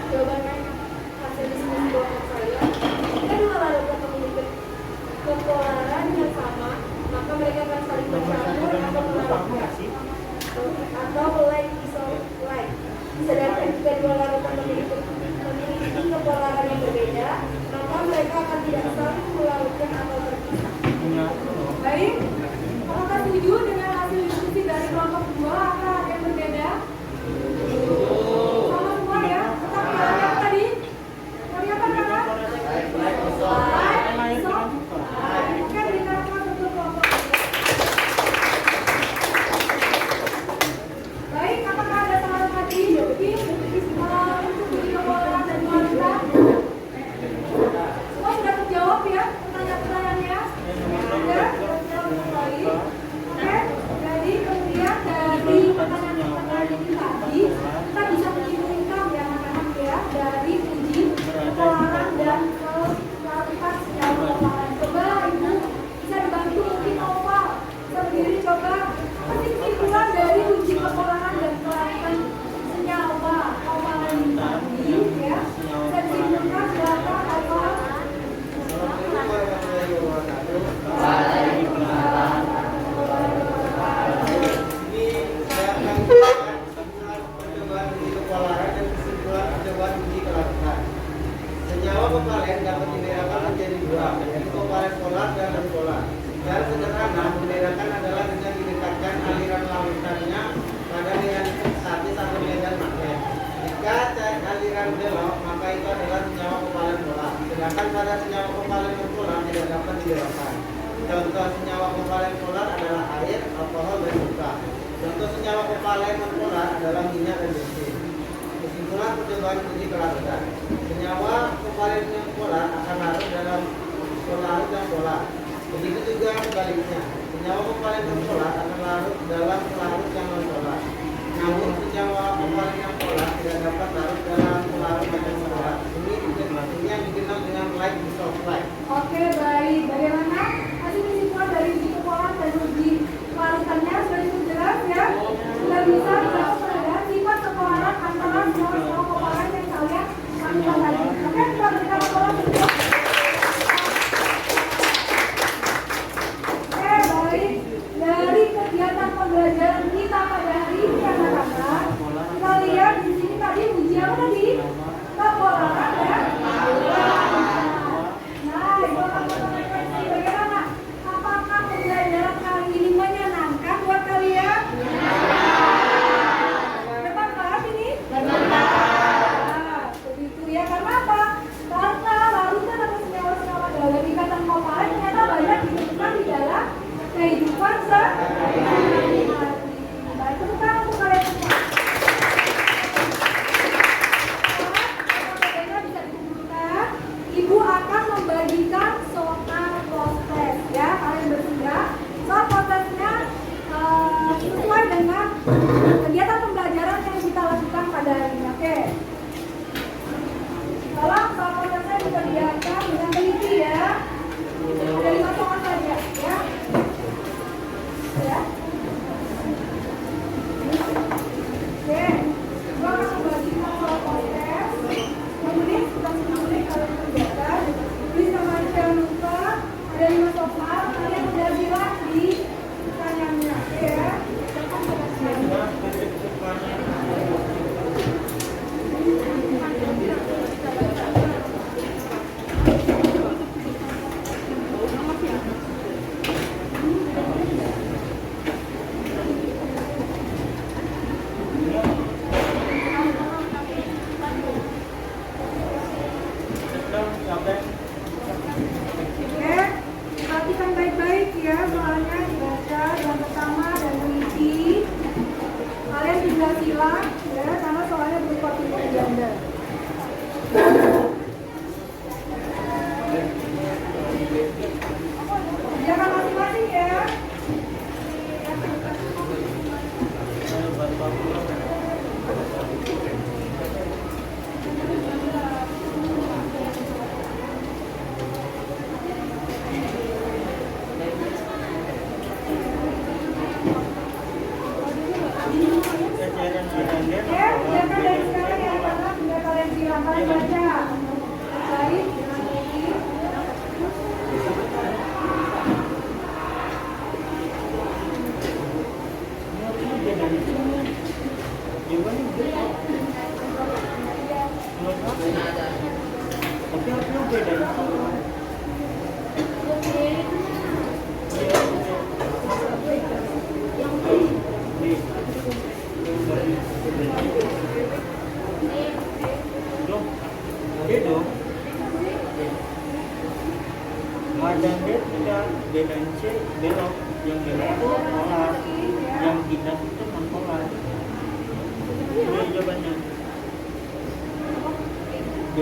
Jawabannya hasil diskusi kelompok saya. Jika dua larutan memiliki kepolaran yang sama, maka mereka akan saling bercampur atau melarutkan, atau like isolate. Sedangkan jika dua larutan memiliki kepolaran yang berbeda, maka mereka akan tidak saling melarutkan atau terpisah. Baik, apakah setuju dengan hasil diskusi dari kelompok 2 atau ada yang berbeda? Sama semua ya, tetap yang tadi. Tadi apa kata? Oke, berikan untuk kelompok. Baik, apakah ada saran lagi untuk uji kepolaran dan wanita? Semua sudah terjawab ya pertanyaan-pertanyaannya? Ada? Baik. Oke, jadi kemudian dari pertanyaan-pertanyaan ini tadi kita bisa menyimpulkan ya anak-anak ya dari uji kepolaran dan kelaritas senyawa kepolaran. Coba ibu bisa dibantu mungkin Nova bisa berdiri coba kasih kesimpulan dari uji kepolaran dan kelaritas senyawa kepolaran ini tadi ya. Bisa disimpulkan silakan Nova. Assalamualaikum warahmatullahi wabarakatuh. Ini saya akan menjelaskan percobaan uji kepolaran dan kesimpulan percobaan uji kelaritan. Senyawa kovalen dapat dibedakan menjadi dua, yaitu kovalen polar dan nonpolar. Secara sederhana, membedakan adalah dengan didekatkan aliran larutannya pada medan statis atau medan magnet. Jika aliran belok, maka itu adalah senyawa kovalen polar. Sedangkan pada senyawa kovalen nonpolar tidak dapat dibelokkan. Contoh senyawa kovalen polar adalah air, alkohol, dan buka. Contoh senyawa kovalen nonpolar adalah minyak dan bensin. Kesimpulan percobaan uji kelaritan. Senyawa kovalen nonpolar akan larut dalam pelarut yang polar. Begitu juga sebaliknya. Senyawa kovalen nonpolar akan larut dalam pelarut yang nonpolar. Namun senyawa kovalen yang polar tidak dapat larut dalam pelarut yang polar. Ini yang dikenal dengan like isolate. Oke, baik. Bagaimana hasil kesimpulan dari uji kepolaran dan uji kelaritannya sudah cukup jelas ya? Sudah bisa dilakukan perbedaan sifat kepolaran antara senyawa kepolaran yang kalian lakukan tadi. Oke, kita berikan aplaus untuk. Oke, baik. Dari kegiatan pembelajaran kita pada hari ini anak-anak, Tapi harusnya beda itu. Madan D tidak, B dan C belok. Yang belok itu polar, yang tidak itu non polar. Ini jawabannya. B.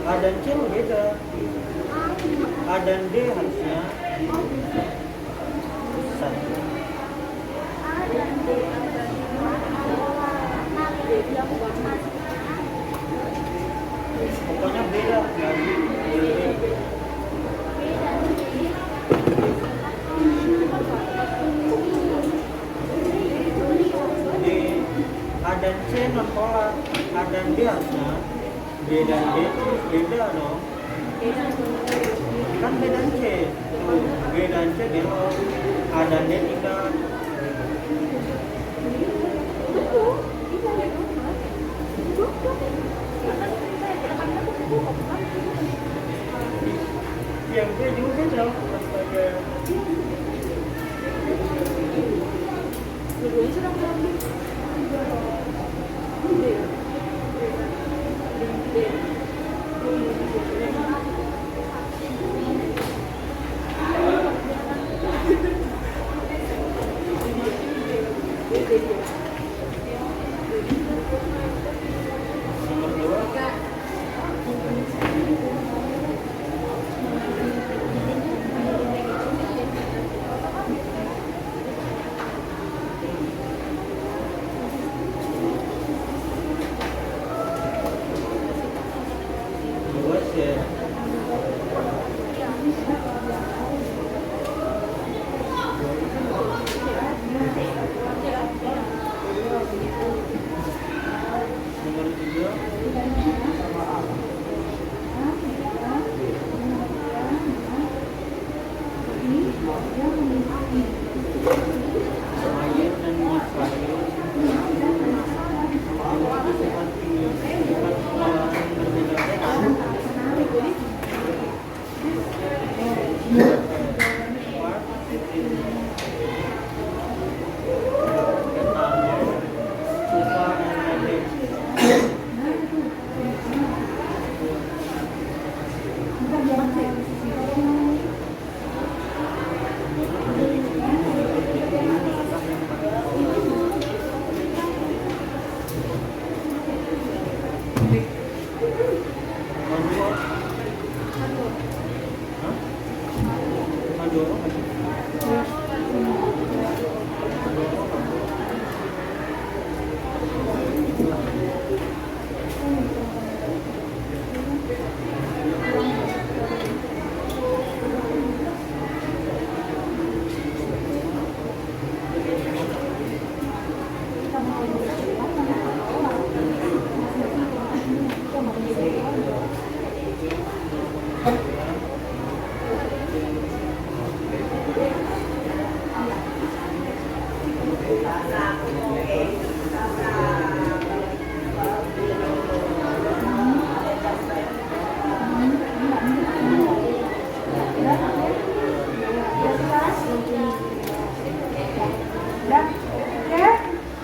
A dan C beda. A dan D harusnya satu. Pokoknya beda dari D. A dan C non polar, A dan D harusnya B dan D beda dong. Kan B dan C, B dan C belok, A dan D tidak. Yang B juga jauh astaga. Nomor 2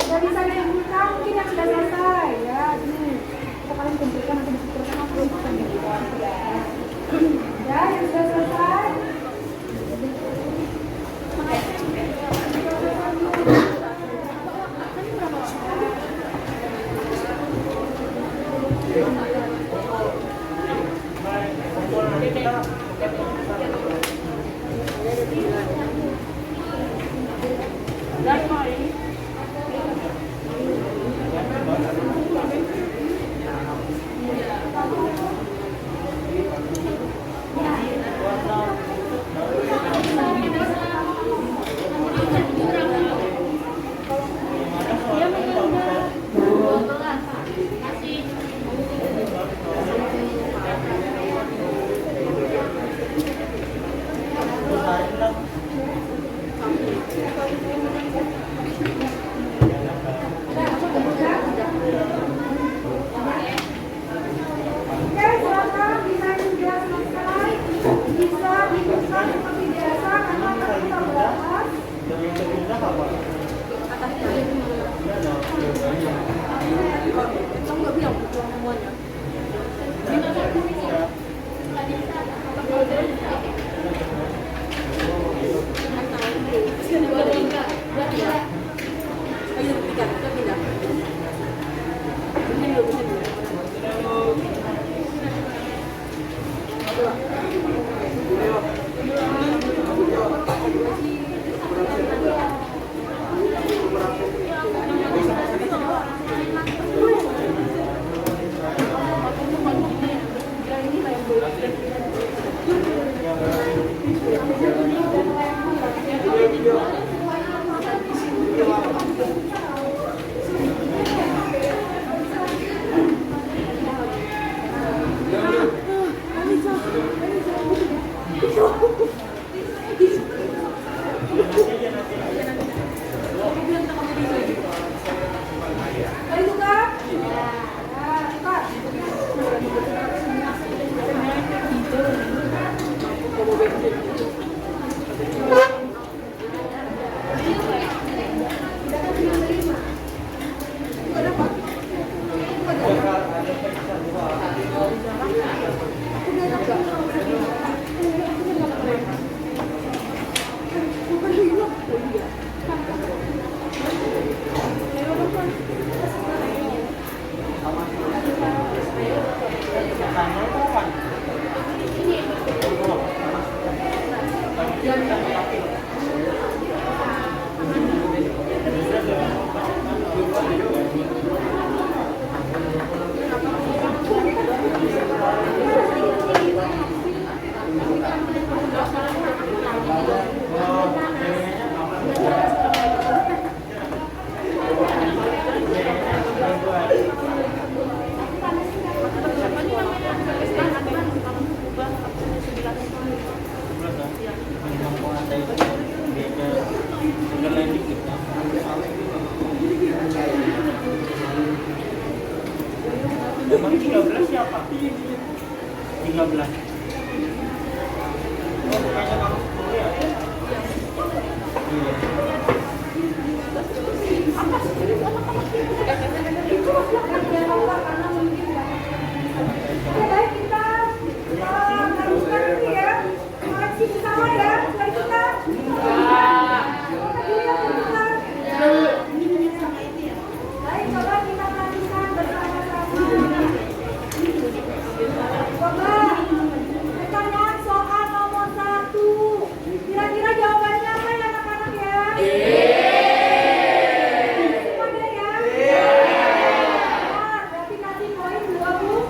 Udah bisa dikumpulkan, mungkin yang sudah selesai ya. Ini kita kalian kumpulkan nanti dikumpulkan apa yang bisa Kamu nggak bilang semuanya. Mari buka. Nah, buka. Emang 13 siapa? 13. Oh, bukannya kamu 10 ya? Oke, baik kita teruskan dulu ya. Koreksi bersama ya. Mari kita. Baik, coba kita lanjutkan bersama-sama. Coba pertanyaan soal nomor 1. Kira-kira jawabannya apa ya anak-anak ya? Semuanya ya? Nah, berarti kasih poin 20.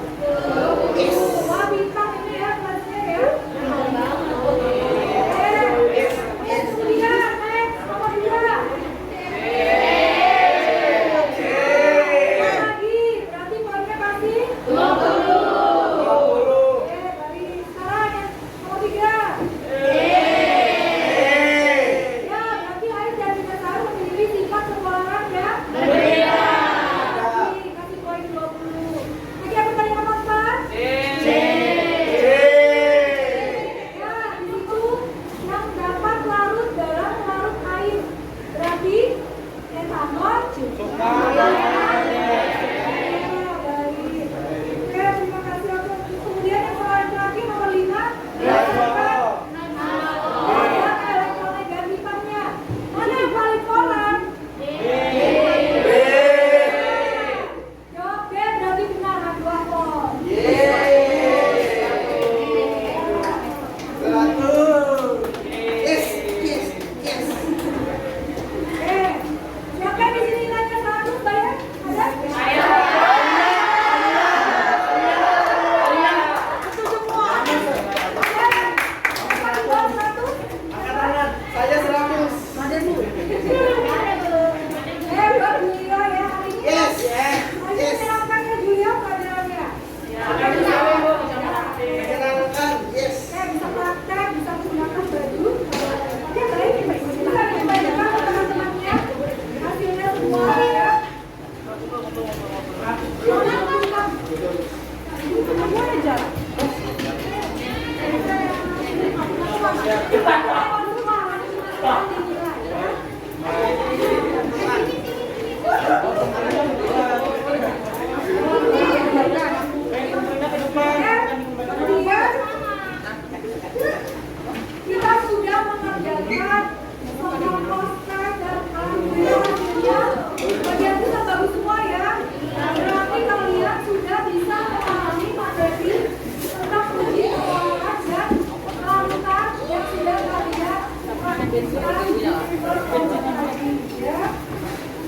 Wah, bintang ini ya kelasnya ya. Kemudian next nomor 2. Lagi, berarti poinnya kasih 20. Oke, baik. Sekarang yang nomor 3. Ya, berarti Ais dan Bidasari memilih sifat sekolah ya. Kasih poin 20. Lagi yang pertanyaan nomor 4. Ya, di situ yang dapat larut dalam larut air. Berarti etanol. Baik. Oke, terima kasih untuk kemudian yang terakhir nomor 5. Elektronegatifnya. Mana yang paling kolam? Jawab B, berarti benar 2 poin. Siapa yang di sini nilainya 100 bayar? Ada? Betul semua. Ya. Paling bawah 100? Saya 100. Ada Bu. Buat Julia ya hari ini. Yes. Ayo menyenangkan ya Julia pelajarannya. Menyenangkan. Yes. Bisa praktek, bisa menggunakan baju. Oke, baik. Bisa dibayarkan ke teman-temannya. Hasilnya semua ya. Semua aja. Dinilai ya. Ya.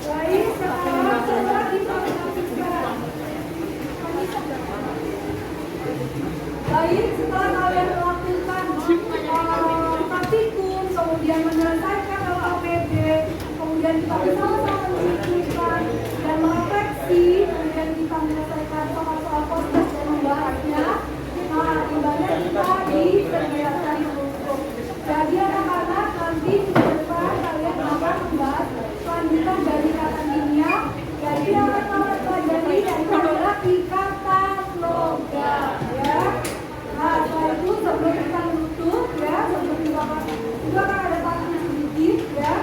Baik, sekarang setelah diperhatikan. Baik, setelah kalian melakukan praktikum, kemudian menyelesaikan LAPD, kemudian kita bersama-sama menciptakan dan merefleksi, kemudian kita menyelesaikan soal-soal proses dan membahasnya. Nah, akibatnya kita diperlihatkan untuk. Jadi anak-anak nanti di depan kalian akan membahas lanjutan dari kata kimia. Jadi yang pertama pelajari yaitu adalah ikatan logam, ya. Nah, setelah itu sebelum kita tutup, ya, sebelum kita itu akan ada pantun sedikit, ya.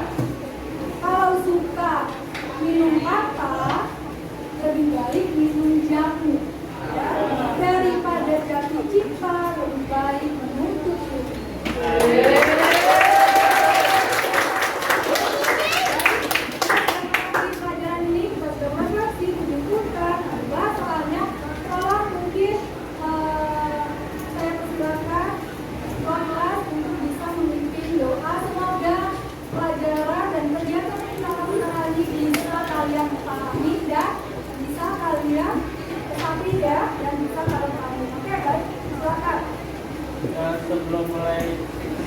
Kalau suka minum kata, lebih baik minum jamu, ya. Daripada jatuh cinta, lebih baik menuntut ilmu. Pelajaran ini bagaimana sih menunjukkan bahasanya kalau mungkin saya persilakan kelas untuk bisa memimpin doa. Semoga pelajaran dan kegiatan yang kita lakukan hari ini bisa kalian pahami dan bisa kalian pahami, ya, dan bisa kalian pahami. Oke, baik, silakan.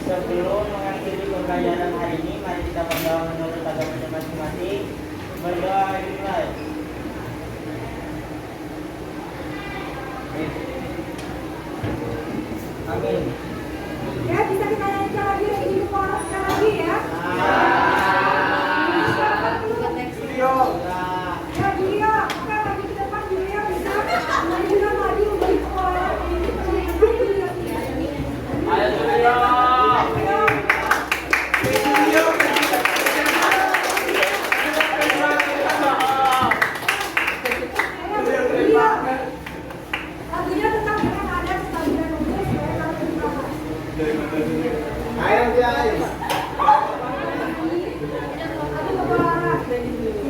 Sebelum mengakhiri pembelajaran hari ini, mari kita berdoa menurut agama masing-masing. Berdoa dimulai. Amin. Ya, bisa kita nyanyikan lagi di depan sekali lagi, ya. Ya, Julia, oke, lagi di depan Julia bisa menunjukkan lagi untuk sekolah ini. Ayo Julia. Lagunya tetap dengan ada stabilan umur supaya kalian paham. Ayo guys. Aduh, Bapak.